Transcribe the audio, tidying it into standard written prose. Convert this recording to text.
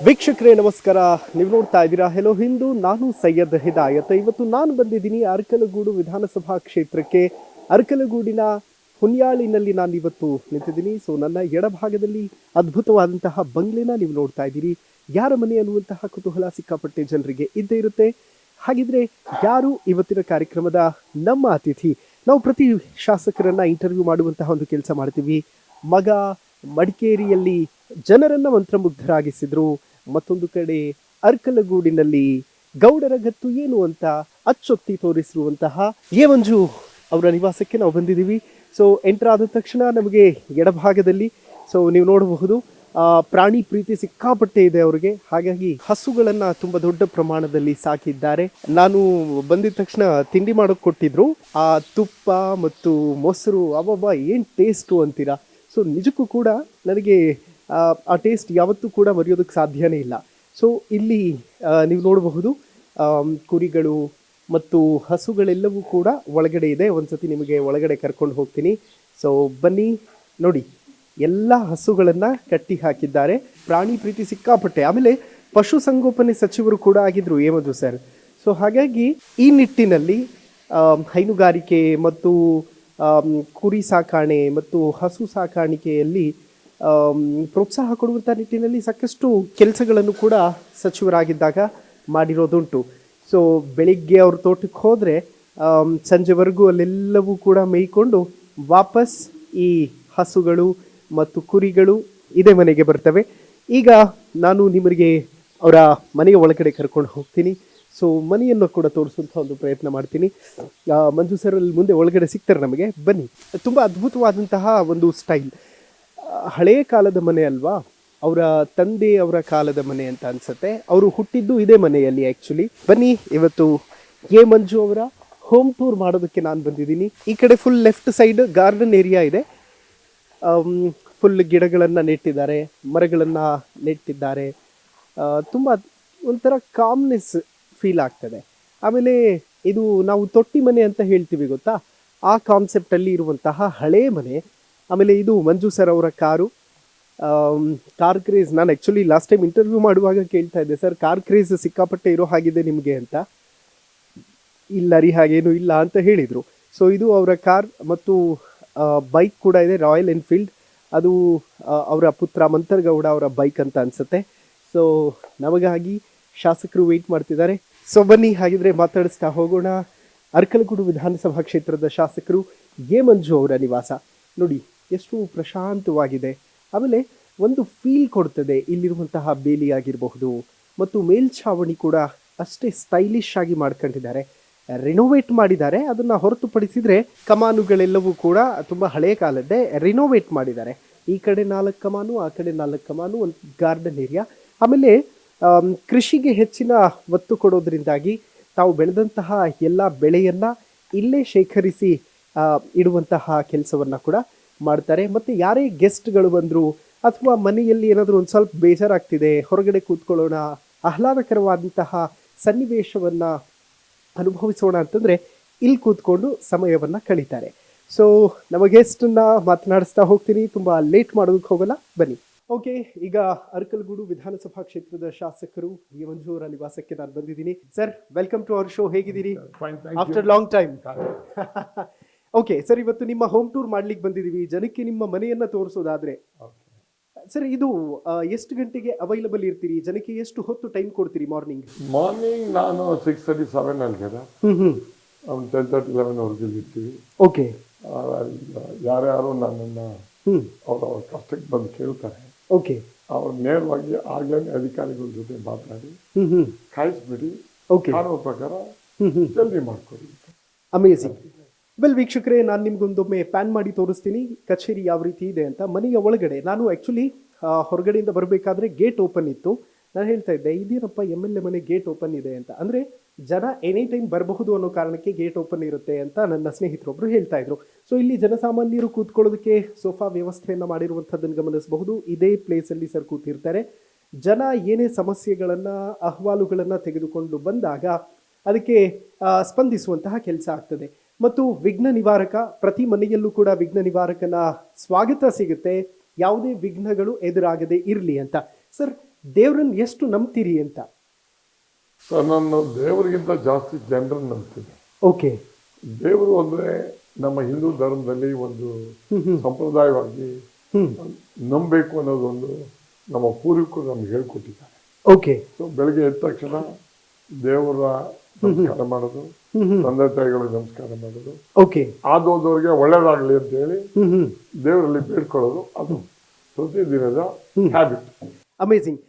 ವೀಕ್ಷಕರೇ ನಮಸ್ಕಾರ. ನೀವು ನೋಡ್ತಾ ಇದ್ದೀರಾ ಹೆಲೋ ಹಿಂದೂ. ನಾನು ಸೈಯದ್ ಹಿದಾಯತ್. ಇವತ್ತು ನಾನು ಬಂದಿದ್ದೀನಿ ಅರಕಲಗೂಡು ವಿಧಾನಸಭಾ ಕ್ಷೇತ್ರಕ್ಕೆ. ಅರಕಲಗೂಡಿನ ಹುನ್ಯಾಳಿನಲ್ಲಿ ನಾನು ಇವತ್ತು ನಿಂತಿದ್ದೀನಿ. ಸೊ ನನ್ನ ಎಡಭಾಗದಲ್ಲಿ ಅದ್ಭುತವಾದಂತಹ ಬಂಗ್ಲೆನ ನೀವು ನೋಡ್ತಾ ಇದ್ದೀರಿ. ಯಾರ ಮನೆ ಅನ್ನುವಂತಹ ಕುತೂಹಲ ಸಿಕ್ಕಾಪಟ್ಟೆ ಜನರಿಗೆ ಇದ್ದೇ ಇರುತ್ತೆ. ಹಾಗಿದ್ರೆ ಯಾರು ಇವತ್ತಿನ ಕಾರ್ಯಕ್ರಮದ ನಮ್ಮ ಅತಿಥಿ? ನಾವು ಪ್ರತಿ ಶಾಸಕರನ್ನ ಇಂಟರ್ವ್ಯೂ ಮಾಡುವಂತಹ ಒಂದು ಕೆಲಸ ಮಾಡ್ತೀವಿ. ಮಗ ಮಡಿಕೇರಿಯಲ್ಲಿ ಜನರನ್ನ ಮಂತ್ರಮುಗ್ಧರಾಗಿಸಿದ್ರು, ಮತ್ತೊಂದು ಕಡೆ ಅರ್ಕಲಗೂಡಿನಲ್ಲಿ ಗೌಡರ ಗತ್ತು ಏನು ಅಂತ ಅಚ್ಚೊತ್ತಿ ತೋರಿಸಿರುವಂತಹ ಎ ಮಂಜು ಅವರ ನಿವಾಸಕ್ಕೆ ನಾವು ಬಂದಿದ್ದೀವಿ. ಸೊ ಎಂಟರ್ ಆದ ತಕ್ಷಣ ನಮಗೆ ಎಡಭಾಗದಲ್ಲಿ ಸೊ ನೀವು ನೋಡಬಹುದು ಪ್ರಾಣಿ ಪ್ರೀತಿ ಸಿಕ್ಕಾಪಟ್ಟೆ ಇದೆ ಅವರಿಗೆ. ಹಾಗಾಗಿ ಹಸುಗಳನ್ನ ತುಂಬಾ ದೊಡ್ಡ ಪ್ರಮಾಣದಲ್ಲಿ ಸಾಕಿದ್ದಾರೆ. ನಾನು ಬಂದಿದ ತಕ್ಷಣ ತಿಂಡಿ ಮಾಡೋಕೆ ಕೊಟ್ಟಿದ್ರು. ಆ ತುಪ್ಪ ಮತ್ತು ಮೊಸರು ಅಬ್ಬಬ್ಬಾ ಏನ್ ಟೇಸ್ಟು ಅಂತೀರಾ. ಸೊ ನಿಜಕ್ಕೂ ಕೂಡ ನನಗೆ ಆ ಟೇಸ್ಟ್ ಯಾವತ್ತೂ ಕೂಡ ಮರೆಯೋದಕ್ಕೆ ಸಾಧ್ಯನೇ ಇಲ್ಲ. ಸೊ ಇಲ್ಲಿ ನೀವು ನೋಡಬಹುದು ಕುರಿಗಳು ಮತ್ತು ಹಸುಗಳೆಲ್ಲವೂ ಕೂಡ ಒಳಗಡೆ ಇದೆ. ಒಂದ್ಸತಿ ನಿಮಗೆ ಒಳಗಡೆ ಕರ್ಕೊಂಡು ಹೋಗ್ತೀನಿ. ಸೊ ಬನ್ನಿ ನೋಡಿ, ಎಲ್ಲ ಹಸುಗಳನ್ನ ಕಟ್ಟಿ ಹಾಕಿದ್ದಾರೆ. ಪ್ರಾಣಿ ಪ್ರೀತಿ ಸಿಕ್ಕಾಪಟ್ಟೆ. ಆಮೇಲೆ ಪಶುಸಂಗೋಪನೆ ಸಚಿವರು ಕೂಡ ಆಗಿದ್ರು ಏಮದು ಸರ್. ಸೊ ಹಾಗಾಗಿ ಈ ನಿಟ್ಟಿನಲ್ಲಿ ಹೈನುಗಾರಿಕೆ ಮತ್ತು ಕುರಿ ಸಾಕಾಣೆ ಮತ್ತು ಹಸು ಸಾಕಾಣಿಕೆಯಲ್ಲಿ ಪ್ರೋತ್ಸಾಹ ಕೊಡುವಂಥ ನಿಟ್ಟಿನಲ್ಲಿ ಸಾಕಷ್ಟು ಕೆಲಸಗಳನ್ನು ಕೂಡ ಸಚಿವರಾಗಿದ್ದಾಗ ಮಾಡಿರೋದುಂಟು. ಸೊ ಬೆಳಿಗ್ಗೆ ಅವ್ರ ತೋಟಕ್ಕೆ ಹೋದರೆ ಸಂಜೆವರೆಗೂ ಅಲ್ಲೆಲ್ಲವೂ ಕೂಡ ಮೇಯ್ಕೊಂಡು ವಾಪಸ್ ಈ ಹಸುಗಳು ಮತ್ತು ಕುರಿಗಳು ಇದೇ ಮನೆಗೆ ಬರ್ತವೆ. ಈಗ ನಾನು ನಿಮಗೆ ಅವರ ಮನೆಯ ಒಳಗಡೆ ಕರ್ಕೊಂಡು ಹೋಗ್ತೀನಿ. ಸೊ ಮನೆಯನ್ನು ಕೂಡ ತೋರಿಸುವಂಥ ಒಂದು ಪ್ರಯತ್ನ ಮಾಡ್ತೀನಿ. ಮಂಜು ಸರ್ ಅಲ್ಲಿ ಮುಂದೆ ಒಳಗಡೆ ಸಿಗ್ತಾರೆ ನಮಗೆ. ಬನ್ನಿ. ತುಂಬ ಅದ್ಭುತವಾದಂತಹ ಒಂದು ಸ್ಟೈಲ್. ಹಳೆಯ ಕಾಲದ ಮನೆ ಅಲ್ವಾ, ಅವರ ತಂದೆ ಅವರ ಕಾಲದ ಮನೆ ಅಂತ ಅನ್ಸುತ್ತೆ. ಅವರು ಹುಟ್ಟಿದ್ದು ಇದೇ ಮನೆಯಲ್ಲಿ ಆ್ಯಕ್ಚುಲಿ. ಬನ್ನಿ, ಇವತ್ತು ಎ ಮಂಜು ಅವರ ಹೋಮ್ ಟೂರ್ ಮಾಡೋದಕ್ಕೆ ನಾನು ಬಂದಿದ್ದೀನಿ. ಈ ಕಡೆ full left side garden area ಇದೆ. ಫುಲ್ ಗಿಡಗಳನ್ನು ನೆಟ್ಟಿದ್ದಾರೆ, ಮರಗಳನ್ನು ನೆಟ್ಟಿದ್ದಾರೆ. ತುಂಬ ಒಂಥರ ಕಾಮ್ನೆಸ್ ಫೀಲ್ ಆಗ್ತದೆ. ಆಮೇಲೆ ಇದು ನಾವು ತೊಟ್ಟಿ ಮನೆ ಅಂತ ಹೇಳ್ತೀವಿ ಗೊತ್ತಾ, ಆ ಕಾನ್ಸೆಪ್ಟಲ್ಲಿ ಇರುವಂತಹ ಹಳೇ ಮನೆ. ಆಮೇಲೆ ಇದು ಮಂಜು ಸರ್ ಅವರ ಕಾರು. ಕಾರ್ ಕ್ರೇಜ್ ನಾನು ಆ್ಯಕ್ಚುಲಿ ಲಾಸ್ಟ್ ಟೈಮ್ ಇಂಟರ್ವ್ಯೂ ಮಾಡುವಾಗ ಕೇಳ್ತಾ ಇದ್ದೆ, ಸರ್ ಕಾರ್ ಕ್ರೇಜ್ ಸಿಕ್ಕಾಪಟ್ಟೆ ಇರೋ ಹಾಗಿದೆ ನಿಮಗೆ ಅಂತ. ಇಲ್ಲ ರೀ, ಹಾಗೇನು ಇಲ್ಲ ಅಂತ ಹೇಳಿದರು. ಸೊ ಇದು ಅವರ ಕಾರ್ ಮತ್ತು ಬೈಕ್ ಕೂಡ ಇದೆ, ರಾಯಲ್ ಎನ್ಫೀಲ್ಡ್. ಅದು ಅವರ ಪುತ್ರ ಮಂತರ್ಗೌಡ ಅವರ ಬೈಕ್ ಅಂತ ಅನಿಸುತ್ತೆ. ಸೊ ನಮಗಾಗಿ ಶಾಸಕರು ವೆಯ್ಟ್ ಮಾಡ್ತಿದ್ದಾರೆ. ಸೊ ಬನ್ನಿ ಹಾಗಿದ್ರೆ ಮಾತಾಡಿಸ್ತಾ ಹೋಗೋಣ. ಅರಕಲಗೂಡು ವಿಧಾನಸಭಾ ಕ್ಷೇತ್ರದ ಶಾಸಕರು ಎ ಮಂಜು ಅವರ ನಿವಾಸ ನೋಡಿ, ಎಷ್ಟು ಪ್ರಶಾಂತವಾಗಿದೆ. ಆಮೇಲೆ ಒಂದು ಫೀಲ್ ಕೊಡ್ತದೆ ಇಲ್ಲಿರುವಂತಹ ಬೇಲಿ ಆಗಿರಬಹುದು, ಮತ್ತು ಮೇಲ್ಛಾವಣಿ ಕೂಡ ಅಷ್ಟೇ ಸ್ಟೈಲಿಶ್ ಆಗಿ ಮಾಡ್ಕೊಂಡಿದ್ದಾರೆ. ರಿನೋವೇಟ್ ಮಾಡಿದ್ದಾರೆ. ಅದನ್ನು ಹೊರತುಪಡಿಸಿದರೆ ಕಮಾನುಗಳೆಲ್ಲವೂ ಕೂಡ ತುಂಬ ಹಳೆಯ ಕಾಲದ್ದೇ ರಿನೋವೇಟ್ ಮಾಡಿದ್ದಾರೆ. ಈ ಕಡೆ 4 ಕಮಾನು, ಆ ಕಡೆ 4 ಕಮಾನು, ಒಂದು ಗಾರ್ಡನ್ ಏರಿಯಾ. ಆಮೇಲೆ ಕೃಷಿಗೆ ಹೆಚ್ಚಿನ ಒತ್ತು ಕೊಡೋದ್ರಿಂದಾಗಿ ತಾವು ಬೆಳೆದಂತಹ ಎಲ್ಲ ಬೆಳೆಯನ್ನು ಇಲ್ಲೇ ಶೇಖರಿಸಿ ಇಡುವಂತಹ ಕೆಲಸವನ್ನು ಕೂಡ ಮಾಡ್ತಾರೆ. ಮತ್ತು ಯಾರೇ ಗೆಸ್ಟ್ಗಳು ಬಂದರು ಅಥವಾ ಮನೆಯಲ್ಲಿ ಏನಾದರೂ ಒಂದು ಸ್ವಲ್ಪ ಬೇಜಾರಾಗ್ತಿದೆ, ಹೊರಗಡೆ ಕೂತ್ಕೊಳ್ಳೋಣ, ಆಹ್ಲಾದಕರವಾದಂತಹ ಸನ್ನಿವೇಶವನ್ನು ಅನುಭವಿಸೋಣ ಅಂತಂದರೆ ಇಲ್ಲಿ ಕೂತ್ಕೊಂಡು ಸಮಯವನ್ನು ಕಳೀತಾರೆ. ಸೊ ನಮ್ಮ ಗೆಸ್ಟನ್ನ ಮಾತನಾಡಿಸ್ತಾ ಹೋಗ್ತೀನಿ, ತುಂಬ ಲೇಟ್ ಮಾಡೋದಕ್ಕೆ ಹೋಗಲ್ಲ. ಬನ್ನಿ. ಓಕೆ, ಈಗ ಅರಕಲಗೂಡು ವಿಧಾನಸಭಾ ಕ್ಷೇತ್ರದ ಶಾಸಕರು ಎ ಮಂಜು ಅವರ ನಿವಾಸಕ್ಕೆ ನಾನು ಬಂದಿದ್ದೀನಿ. Sir, welcome to our show. ಹೇಗಿದ್ದೀರಿ? After long time. Okay sir, ಇವತ್ತು ನಿಮ್ಮ ಹೋಮ್ ಟೂರ್ ಮಾಡ್ಲಿಕ್ಕೆ ಬಂದಿದ್ದೀವಿ. ಜನಕ್ಕೆ ನಿಮ್ಮ ಮನೆಯನ್ನ ತೋರಿಸೋದಾದ್ರೆ ಸರ್, ಇದು ಎಷ್ಟು ಗಂಟೆಗೆ ಅವೈಲಬಲ್ ಇರ್ತೀರಿ? ಜನಕ್ಕೆ ಎಷ್ಟು ಹೊತ್ತು ಟೈಮ್ ಕೊಡ್ತೀರಿ? ಮಾರ್ನಿಂಗ್ ನಾನು 6:37 ಅಲ್ಲಿಗೆ 10:30 11 ಇರ್ತೀವಿ. ಓಕೆ. ಯಾರ್ಯಾರು ನನ್ನನ್ನು ಅವ್ರ ಕಷ್ಟಕ್ಕೆ ಬಂದು ಕೇಳ್ತಾರೆ, ಓಕೆ, ಅವ್ರು ನೇರವಾಗಿ ಆಗ್ಲೇ ಅಧಿಕಾರಿಗಳ ಜೊತೆ ಮಾತಾಡಿ ಕಾಯಿಸ್ಬಿಡಿ, ಕಾಣುವ ಪ್ರಕಾರ ಜಲ್ದಿ ಮಾಡ್ಕೊಡಿ. ಅಮೇಜಿಂಗ್. ವೆಲ್ ವೀಕ್ಷಕರೇ, ನಾನು ನಿಮ್ಗೊಂದೊಮ್ಮೆ ಪ್ಯಾನ್ ಮಾಡಿ ತೋರಿಸ್ತೀನಿ ಕಚೇರಿ ಯಾವ ರೀತಿ ಇದೆ ಅಂತ. ಮನೆಯ ಒಳಗಡೆ ನಾನು ಆ್ಯಕ್ಚುಲಿ ಹೊರಗಡೆಯಿಂದ ಬರಬೇಕಾದ್ರೆ ಗೇಟ್ ಓಪನ್ ಇತ್ತು. ನಾನು ಹೇಳ್ತಾ ಇದ್ದೆ, ಇದೇನಪ್ಪ MLA ಮನೆ ಗೇಟ್ ಓಪನ್ ಇದೆ ಅಂತ. ಅಂದರೆ ಜನ ಎನಿ ಟೈಮ್ ಬರಬಹುದು ಅನ್ನೋ ಕಾರಣಕ್ಕೆ ಗೇಟ್ ಓಪನ್ ಇರುತ್ತೆ ಅಂತ ನನ್ನ ಸ್ನೇಹಿತರೊಬ್ಬರು ಹೇಳ್ತಾ ಇದ್ರು. ಸೊ ಇಲ್ಲಿ ಜನಸಾಮಾನ್ಯರು ಕೂತ್ಕೊಳ್ಳೋದಕ್ಕೆ ಸೋಫಾ ವ್ಯವಸ್ಥೆಯನ್ನು ಮಾಡಿರುವಂಥದ್ದನ್ನು ಗಮನಿಸಬಹುದು. ಇದೇ ಪ್ಲೇಸಲ್ಲಿ ಸರ್ ಕೂತಿರ್ತಾರೆ. ಜನ ಏನೇ ಸಮಸ್ಯೆಗಳನ್ನು ಅಹವಾಲುಗಳನ್ನು ತೆಗೆದುಕೊಂಡು ಬಂದಾಗ ಅದಕ್ಕೆ ಸ್ಪಂದಿಸುವಂತಹ ಕೆಲಸ ಆಗ್ತದೆ. ಮತ್ತು ವಿಘ್ನ ನಿವಾರಕ, ಪ್ರತಿ ಮನೆಯಲ್ಲೂ ಕೂಡ ವಿಘ್ನ ನಿವಾರಕನ ಸ್ವಾಗತ ಸಿಗುತ್ತೆ, ಯಾವುದೇ ವಿಘ್ನಗಳು ಎದುರಾಗದೆ ಇರಲಿ ಅಂತ. ಸರ್, ದೇವ್ರನ್ನ ಎಷ್ಟು ನಂಬ್ತೀರಿ ಅಂತ? ಸರ್, ನಾನು ದೇವರಿಗಿಂತ ಜಾಸ್ತಿ ಜನರನ್ನು ನಂಬ್ತೀನಿ. ಓಕೆ. ದೇವರು ಅಂದರೆ ನಮ್ಮ ಹಿಂದೂ ಧರ್ಮದಲ್ಲಿ ಒಂದು ಸಂಪ್ರದಾಯವಾಗಿ ನಂಬಬೇಕು ಅನ್ನೋದೊಂದು ನಮ್ಮ ಪೂರ್ವಿಕರು ನಮ್ಗೆ ಹೇಳ್ಕೊಟ್ಟಿದ್ದಾರೆ. ಓಕೆ. ಸೊ ಬೆಳಗ್ಗೆ ಎದ್ದ ತಕ್ಷಣ ದೇವರ ನಮಸ್ಕಾರ ಮಾಡೋದು, ತಂದೆ ತಾಯಿಗಳಿಗೆ ನಮಸ್ಕಾರ ಮಾಡೋದು, ಓಕೆ, ಆದೋದವ್ರಿಗೆ ಒಳ್ಳೇದಾಗಲಿ ಅಂತ ಹೇಳಿ ದೇವರಲ್ಲಿ ಬೇಡ್ಕೊಳ್ಳೋದು, ಅದು ಪ್ರತಿದಿನದ ಹ್ಯಾಬಿಟ್. ಅಮೇಜಿಂಗ್.